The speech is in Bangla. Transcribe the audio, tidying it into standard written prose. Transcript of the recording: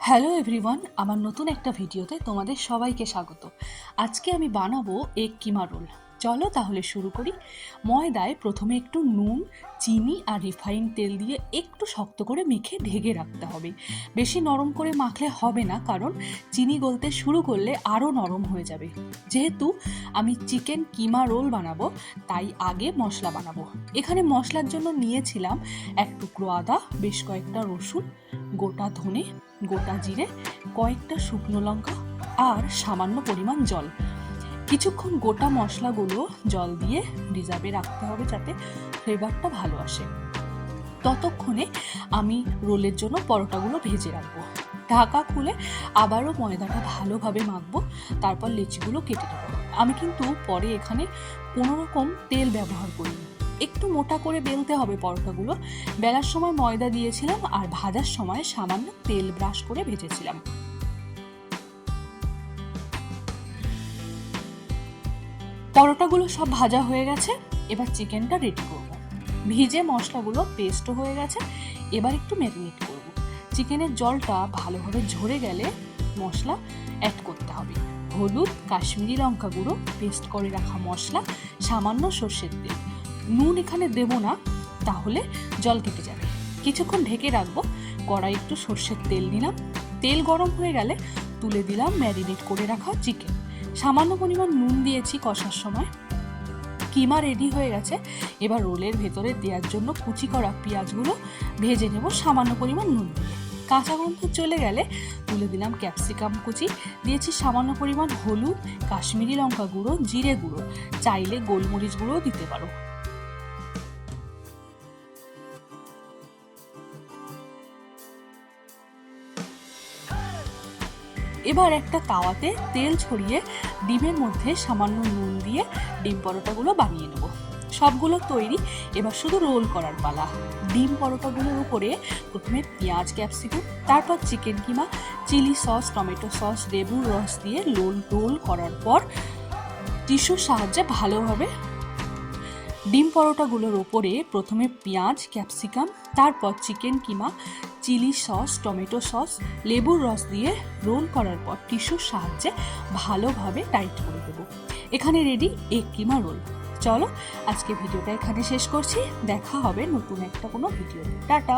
হ্যালো এভরিওয়ান, আমার নতুন একটা ভিডিওতে তোমাদের সবাইকে স্বাগত। আজকে আমি বানাবো এগ কিমা রোল। চলো তাহলে শুরু করি। ময়দায় প্রথমে একটু নুন, চিনি আর রিফাইন তেল দিয়ে একটু শক্ত করে মেখে ঢেকে রাখতে হবে। বেশি নরম করে মাখলে হবে না, কারণ চিনি গলতে শুরু করলে আরও নরম হয়ে যাবে। যেহেতু আমি চিকেন কিমা রোল বানাবো, তাই আগে মশলা বানাবো। এখানে মশলার জন্য নিয়েছিলাম এক টুকরো আদা, বেশ কয়েকটা রসুন, গোটা ধনে, গোটা জিরে, কয়েকটা শুকনো লঙ্কা আর সামান্য পরিমাণ জল। কিছুক্ষণ গোটা মশলাগুলো জল দিয়ে রিজার্ভে রাখতে হবে যাতে ফ্লেভারটা ভালো আসে। ততক্ষণে আমি রোলের জন্য পরোটাগুলো ভেজে রাখবো। ঢাকা খুলে আবারও ময়দাটা ভালোভাবে মাখবো, তারপর লেচিগুলো কেটে নেবো। আমি কিন্তু পরে এখানে কোনো রকম তেল ব্যবহার করিনি। একটু মোটা করে বেলতে হবে পরোটাগুলো। বেলার সময় ময়দা দিয়েছিলাম আর ভাজার সময় সামান্য তেল ব্রাশ করে ভেজেছিলাম। পরোটাগুলো সব ভাজা হয়ে গেছে, এবার চিকেনটা রেডি করব। ভিজে মশলাগুলো পেস্টও হয়ে গেছে, এবার একটু ম্যারিনেট করব। চিকেনের জলটা ভালোভাবে ঝরে গেলে মশলা অ্যাড করতে হবে। হলুদ, কাশ্মীরি লঙ্কা গুঁড়ো, পেস্ট করে রাখা মশলা, সামান্য সর্ষের তেল। নুন এখানে দেব না, তাহলে জল কেটে যাবে। কিছুক্ষণ ঢেকে রাখবো। কড়াই একটু সর্ষের তেল নিলাম, তেল গরম হয়ে গেলে তুলে দিলাম ম্যারিনেট করে রাখা চিকেন। সামান্য পরিমাণ নুন দিয়েছি কষার সময়। কিমা রেডি হয়ে গেছে। এবার রোলের ভেতরে দেওয়ার জন্য কুচি করা পেঁয়াজগুলো ভেজে নেব সামান্য পরিমাণ নুন দিয়ে। কাঁচা গন্ধ চলে গেলে তুলে দিলাম ক্যাপসিকাম কুচি, দিয়েছি সামান্য পরিমাণ হলুদ, কাশ্মীরি লঙ্কা গুঁড়ো, জিরে গুঁড়ো, চাইলে গোলমরিচ গুঁড়োও দিতে পারো। এবার একটা তাওয়াতে তেল ছড়িয়ে ডিমের মধ্যে সামান্য নুন দিয়ে ডিম পরোটাগুলো বানিয়ে নেব। সবগুলো তৈরি, এবার শুধু রোল করার পালা। ডিম পরোটাগুলোর উপরে প্রথমে পেঁয়াজ, ক্যাপসিকাম, তারপর চিকেন কিমা, চিলি সস, টমেটো সস, লেবুর রস দিয়ে রোল করার পর টিস্যুর সাহায্যে ভালোভাবে ডিম পরোটাগুলোর ওপরে প্রথমে পেঁয়াজ, ক্যাপসিকাম, তারপর চিকেন কিমা, চিলি সস, টমেটো সস, লেবুর রস দিয়ে রোল করার পর টিস্যুর সাহায্যে ভালোভাবে টাইট করে দেবো। এখানে রেডি এগ কিমা রোল। চলো আজকে ভিডিওটা এখানে শেষ করছি। দেখা হবে নতুন একটা কোনো ভিডিও। টাটা।